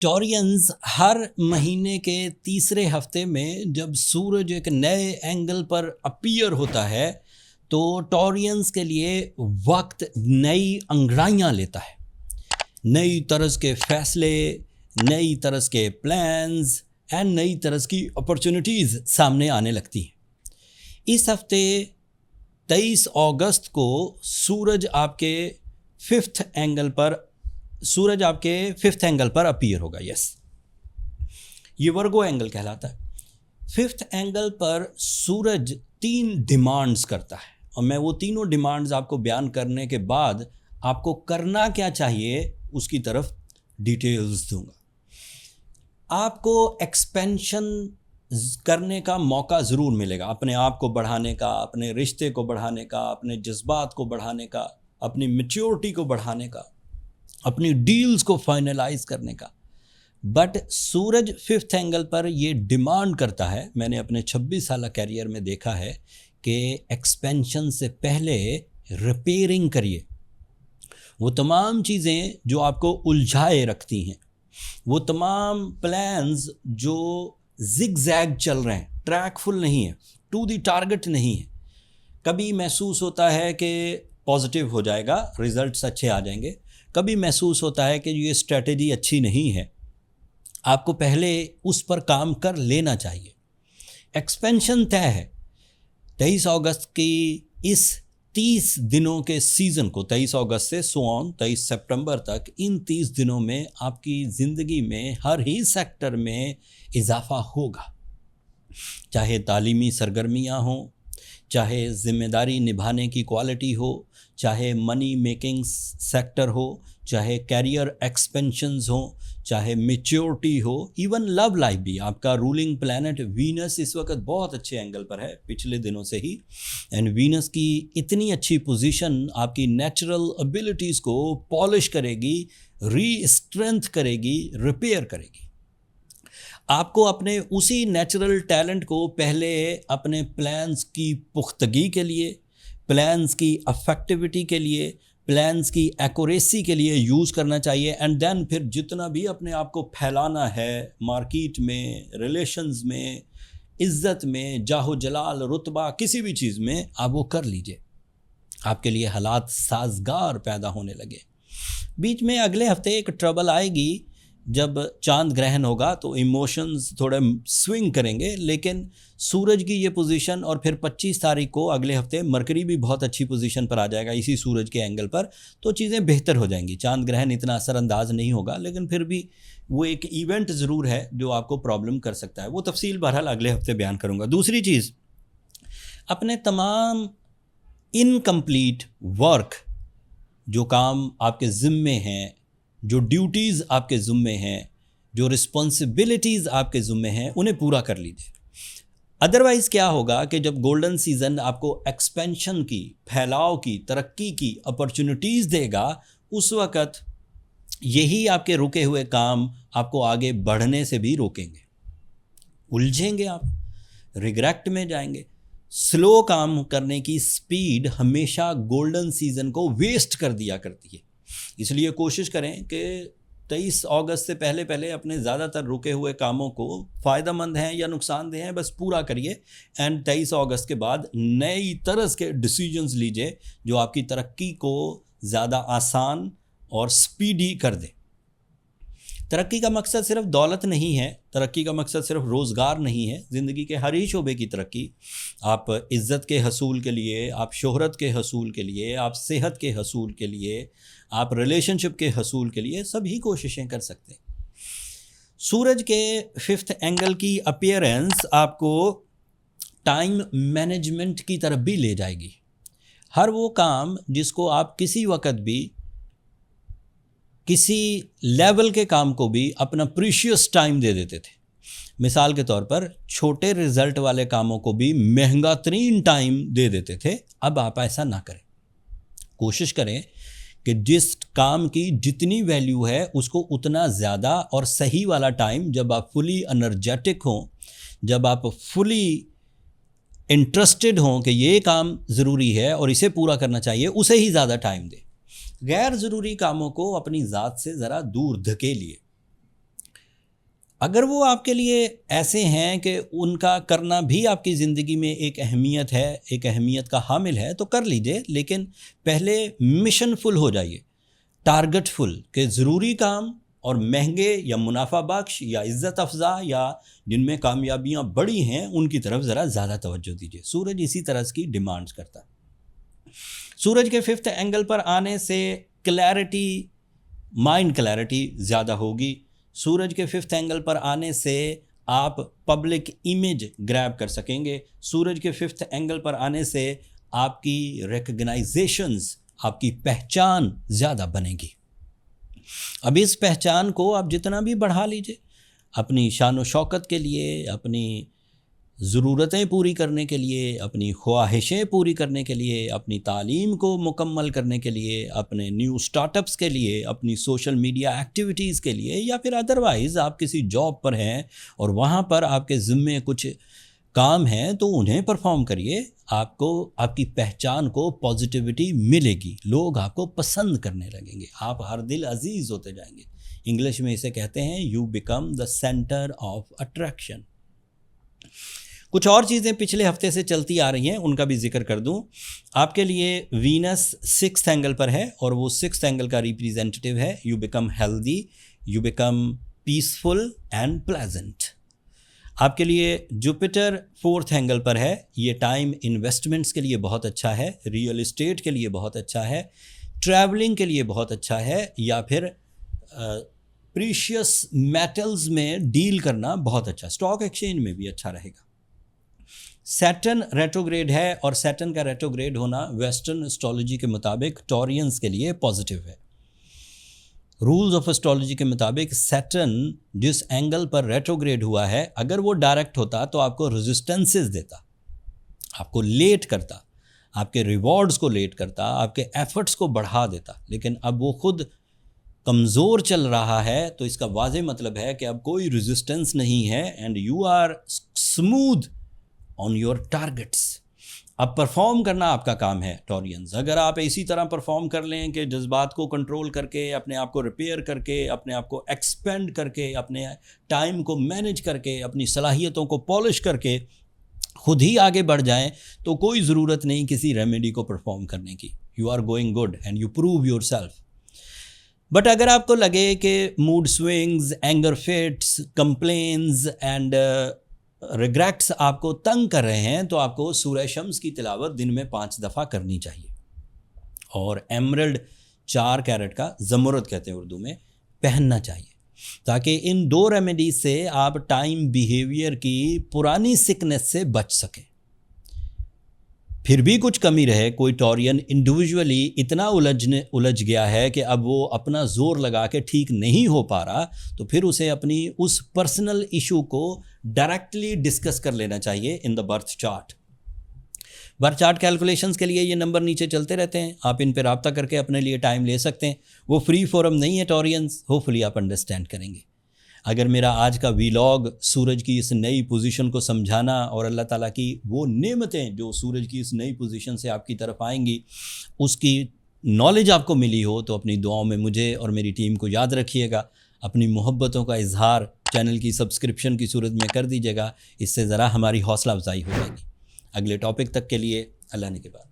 ٹورینز ہر مہینے کے تیسرے ہفتے میں جب سورج ایک نئے اینگل پر اپیئر ہوتا ہے تو ٹورینز کے لیے وقت نئی انگڑائیاں لیتا ہے، نئی طرز کے فیصلے، نئی طرز کے پلانز اینڈ نئی طرز کی اپرچونٹیز سامنے آنے لگتی ہیں۔ اس ہفتے 23 اگست کو سورج آپ کے ففتھ اینگل پر اپیئر ہوگا۔ یہ ورگو اینگل کہلاتا ہے۔ ففتھ اینگل پر سورج 3 ڈیمانڈز کرتا ہے، اور میں وہ تینوں ڈیمانڈز آپ کو بیان کرنے کے بعد آپ کو کرنا کیا چاہیے اس کی طرف ڈیٹیلز دوں گا۔ آپ کو ایکسپینشن کرنے کا موقع ضرور ملے گا، اپنے آپ کو بڑھانے کا، اپنے رشتے کو بڑھانے کا، اپنے جذبات کو بڑھانے کا، اپنی میچیورٹی کو بڑھانے کا، اپنی ڈیلز کو فائنلائز کرنے کا۔ بٹ سورج ففتھ اینگل پر یہ ڈیمانڈ کرتا ہے، میں نے اپنے 26 سالہ کیریئر میں دیکھا ہے کہ ایکسپینشن سے پہلے ریپیئرنگ کریے۔ وہ تمام چیزیں جو آپ کو الجھائے رکھتی ہیں، وہ تمام پلانز جو زگ زیگ چل رہے ہیں، ٹریک فل نہیں ہے، ٹو دی ٹارگٹ نہیں ہے، کبھی محسوس ہوتا ہے کہ پازیٹیو ہو جائے گا، ریزلٹس اچھے آ جائیں گے، کبھی محسوس ہوتا ہے کہ یہ اسٹریٹجی اچھی نہیں ہے۔ آپ کو پہلے اس پر کام کر لینا چاہیے۔ ایکسپینشن طے ہے۔ 23 اگست کی اس 30 دنوں کے سیزن کو، 23 اگست سے 23 سپٹمبر تک، ان 30 دنوں میں آپ کی زندگی میں ہر ہی سیکٹر میں اضافہ ہوگا، چاہے تعلیمی سرگرمیاں ہوں، چاہے ذمہ داری نبھانے کی کوالٹی ہو، چاہے منی میکنگ سیکٹر ہو، چاہے کیریئر ایکسپینشنز ہوں، چاہے میچیورٹی ہو، ایون لو لائف بھی۔ آپ کا رولنگ پلانٹ وینس اس وقت بہت اچھے اینگل پر ہے پچھلے دنوں سے ہی، اینڈ وینس کی اتنی اچھی پوزیشن آپ کی نیچرل ابیلٹیز کو پالش کرے گی، ری اسٹرینتھ کرے گی، ریپیئر کرے گی۔ آپ کو اپنے اسی نیچرل ٹیلنٹ کو پہلے اپنے پلانز کی پختگی کے لیے، پلانز کی افیکٹیوٹی کے لیے، پلانز کی ایکوریسی کے لیے یوز کرنا چاہیے، اینڈ دین پھر جتنا بھی اپنے آپ کو پھیلانا ہے مارکیٹ میں، ریلیشنز میں، عزت میں، جاہ و جلال، رتبہ، کسی بھی چیز میں آپ وہ کر لیجئے۔ آپ کے لیے حالات سازگار پیدا ہونے لگے۔ بیچ میں اگلے ہفتے ایک ٹربل آئے گی، جب چاند گرہن ہوگا تو ایموشنز تھوڑے سوئنگ کریں گے، لیکن سورج کی یہ پوزیشن، اور پھر 25 تاریخ کو اگلے ہفتے مرکری بھی بہت اچھی پوزیشن پر آ جائے گا اسی سورج کے اینگل پر، تو چیزیں بہتر ہو جائیں گی۔ چاند گرہن اتنا اثر انداز نہیں ہوگا، لیکن پھر بھی وہ ایک ایونٹ ضرور ہے جو آپ کو پرابلم کر سکتا ہے۔ وہ تفصیل بہرحال اگلے ہفتے بیان کروں گا۔ دوسری چیز، اپنے تمام انکمپلیٹ ورک، جو کام آپ کے ذمے ہیں، جو ڈیوٹیز آپ کے ذمے ہیں، جو رسپانسبلٹیز آپ کے ذمے ہیں، انہیں پورا کر لیجیے۔ ادروائز کیا ہوگا کہ جب گولڈن سیزن آپ کو ایکسپینشن کی، پھیلاؤ کی، ترقی کی اپرچونٹیز دے گا، اس وقت یہی آپ کے رکے ہوئے کام آپ کو آگے بڑھنے سے بھی روکیں گے، الجھیں گے، آپ ریگریٹ میں جائیں گے۔ سلو کام کرنے کی سپیڈ ہمیشہ گولڈن سیزن کو ویسٹ کر دیا کرتی ہے۔ اس لیے کوشش کریں کہ 23 اگست سے پہلے اپنے زیادہ تر رکے ہوئے کاموں کو، فائدہ مند ہیں یا نقصان دہ ہیں، بس پورا کریے، اینڈ 23 اگست کے بعد نئی طرز کے ڈیسیجنز لیجئے جو آپ کی ترقی کو زیادہ آسان اور سپیڈی کر دے۔ ترقی کا مقصد صرف دولت نہیں ہے، ترقی کا مقصد صرف روزگار نہیں ہے، زندگی کے ہر ہی شعبے کی ترقی۔ آپ عزت کے حصول کے لیے، آپ شہرت کے حصول کے لیے، آپ صحت کے حصول کے لیے، آپ ریلیشن شپ کے حصول کے لیے سبھی کوششیں کر سکتے ہیں۔ سورج کے ففتھ اینگل کی اپیئرنس آپ کو ٹائم مینجمنٹ کی طرف بھی لے جائے گی۔ ہر وہ کام جس کو آپ کسی وقت بھی، کسی لیول کے کام کو بھی اپنا پریشیس ٹائم دے دیتے تھے، مثال کے طور پر چھوٹے رزلٹ والے کاموں کو بھی مہنگا ترین ٹائم دے دیتے تھے، اب آپ ایسا نہ کریں۔ کوشش کریں کہ جس کام کی جتنی ویلیو ہے اس کو اتنا زیادہ اور صحیح والا ٹائم، جب آپ فلی انرجیٹک ہوں، جب آپ فلی انٹرسٹڈ ہوں کہ یہ کام ضروری ہے اور اسے پورا کرنا چاہیے، اسے ہی زیادہ ٹائم دیں۔ غیر ضروری کاموں کو اپنی ذات سے ذرا دور دھکیلیے۔ اگر وہ آپ کے لیے ایسے ہیں کہ ان کا کرنا بھی آپ کی زندگی میں ایک اہمیت ہے، ایک اہمیت کا حامل ہے، تو کر لیجئے، لیکن پہلے مشن فل ہو جائیے، ٹارگٹ فل، کہ ضروری کام اور مہنگے یا منافع بخش یا عزت افزا یا جن میں کامیابیاں بڑی ہیں ان کی طرف ذرا زیادہ توجہ دیجیے۔ سورج اسی طرح کی ڈیمانڈز کرتا ہے۔ سورج کے 5th اینگل پر آنے سے کلیئرٹی، مائنڈ کلیئرٹی زیادہ ہوگی۔ سورج کے 5th اینگل پر آنے سے آپ پبلک امیج گریب کر سکیں گے۔ سورج کے 5th اینگل پر آنے سے آپ کی ریکگنائزیشنز، آپ کی پہچان زیادہ بنے گی۔ اب اس پہچان کو آپ جتنا بھی بڑھا لیجئے، اپنی شان و شوکت کے لیے، اپنی ضرورتیں پوری کرنے کے لیے، اپنی خواہشیں پوری کرنے کے لیے، اپنی تعلیم کو مکمل کرنے کے لیے، اپنے نیو سٹارٹ اپس کے لیے، اپنی سوشل میڈیا ایکٹیویٹیز کے لیے، یا پھر ادروائز آپ کسی جاب پر ہیں اور وہاں پر آپ کے ذمے کچھ کام ہیں تو انہیں پرفارم کریے۔ آپ کو آپ کی پہچان کو پازیٹیوٹی ملے گی، لوگ آپ کو پسند کرنے لگیں گے، آپ ہر دل عزیز ہوتے جائیں گے۔ انگلش میں اسے کہتے ہیں you become the centre of attraction. کچھ اور چیزیں پچھلے ہفتے سے چلتی آ رہی ہیں، ان کا بھی ذکر کر دوں۔ آپ کے لیے وینس 6th اینگل پر ہے اور وہ 6th اینگل کا ریپریزنٹیو ہے you become healthy, you become peaceful and pleasant. آپ کے لیے جوپیٹر 4th اینگل پر ہے، یہ ٹائم انویسٹمنٹس کے لیے بہت اچھا ہے، ریئل اسٹیٹ کے لیے بہت اچھا ہے، ٹریولنگ کے لیے بہت اچھا ہے، یا پھر پریشیس میٹلز میں ڈیل کرنا بہت اچھا، اسٹاک ایکسچینج میں بھی اچھا رہے گا۔ سیٹرن ریٹروگریڈ ہے، اور سیٹرن کا ریٹروگریڈ ہونا ویسٹرن اسٹرالوجی کے مطابق ٹورینز کے لیے پازیٹیو ہے۔ رولز آف اسٹرالوجی کے مطابق سیٹرن جس اینگل پر ریٹروگریڈ ہوا ہے، اگر وہ ڈائریکٹ ہوتا تو آپ کو ریزسٹنسز دیتا، آپ کو لیٹ کرتا، آپ کے ریوارڈز کو لیٹ کرتا، آپ کے ایفرٹس کو بڑھا دیتا، لیکن اب وہ خود کمزور چل رہا ہے، تو اس کا واضح مطلب ہے کہ اب کوئی ریزسٹنس نہیں ہے، and you are smooth on your targets. اب پرفارم کرنا آپ کا کام ہے ٹورینز۔ اگر آپ اسی طرح پرفارم کر لیں کہ جذبات کو کنٹرول کر کے، اپنے آپ کو ریپیئر کر کے، اپنے آپ کو ایکسپینڈ کر کے، اپنے ٹائم کو مینج کر کے، اپنی صلاحیتوں کو پالش کر کے خود ہی آگے بڑھ جائیں، تو کوئی ضرورت نہیں کسی ریمیڈی کو پرفارم کرنے کی۔ You are going good and you prove yourself. But اگر آپ کو لگے کہ mood swings, anger fits, complaints and regrets آپ کو تنگ کر رہے ہیں، تو آپ کو سورہ شمس کی تلاوت دن میں 5 دفعہ کرنی چاہیے، اور ایمرلڈ 4 کیرٹ کا، زمرد کہتے ہیں اردو میں، پہننا چاہیے، تاکہ ان 2 ریمیڈیز سے آپ ٹائم بیہیویئر کی پرانی سکنس سے بچ سکیں۔ پھر بھی کچھ کمی رہے، کوئی ٹورین انڈیویجولی اتنا الجھ گیا ہے کہ اب وہ اپنا زور لگا کے ٹھیک نہیں ہو پا رہا، تو پھر اسے اپنی اس پرسنل ایشو کو ڈائریکٹلی ڈسکس کر لینا چاہیے in the birth chart. Birth chart calculations کے لیے یہ نمبر نیچے چلتے رہتے ہیں، آپ ان پہ رابطہ کر کے اپنے لیے ٹائم لے سکتے ہیں۔ وہ فری فورم نہیں ہے ٹورینز، ہوپفلی آپ انڈرسٹینڈ کریں گے۔ اگر میرا آج کا ویلاگ سورج کی اس نئی پوزیشن کو سمجھانا اور اللہ تعالیٰ کی وہ نعمتیں جو سورج کی اس نئی پوزیشن سے آپ کی طرف آئیں گی، اس کی نالج آپ کو ملی ہو، تو اپنی دعاؤں میں مجھے اور میری ٹیم کو یاد رکھیے گا۔ اپنی محبتوں کا اظہار چینل کی سبسکرپشن کی صورت میں کر دیجیے گا، اس سے ذرا ہماری حوصلہ افزائی ہو جائے گی۔ اگلے ٹاپک تک کے لیے اللہ نے کے بعد۔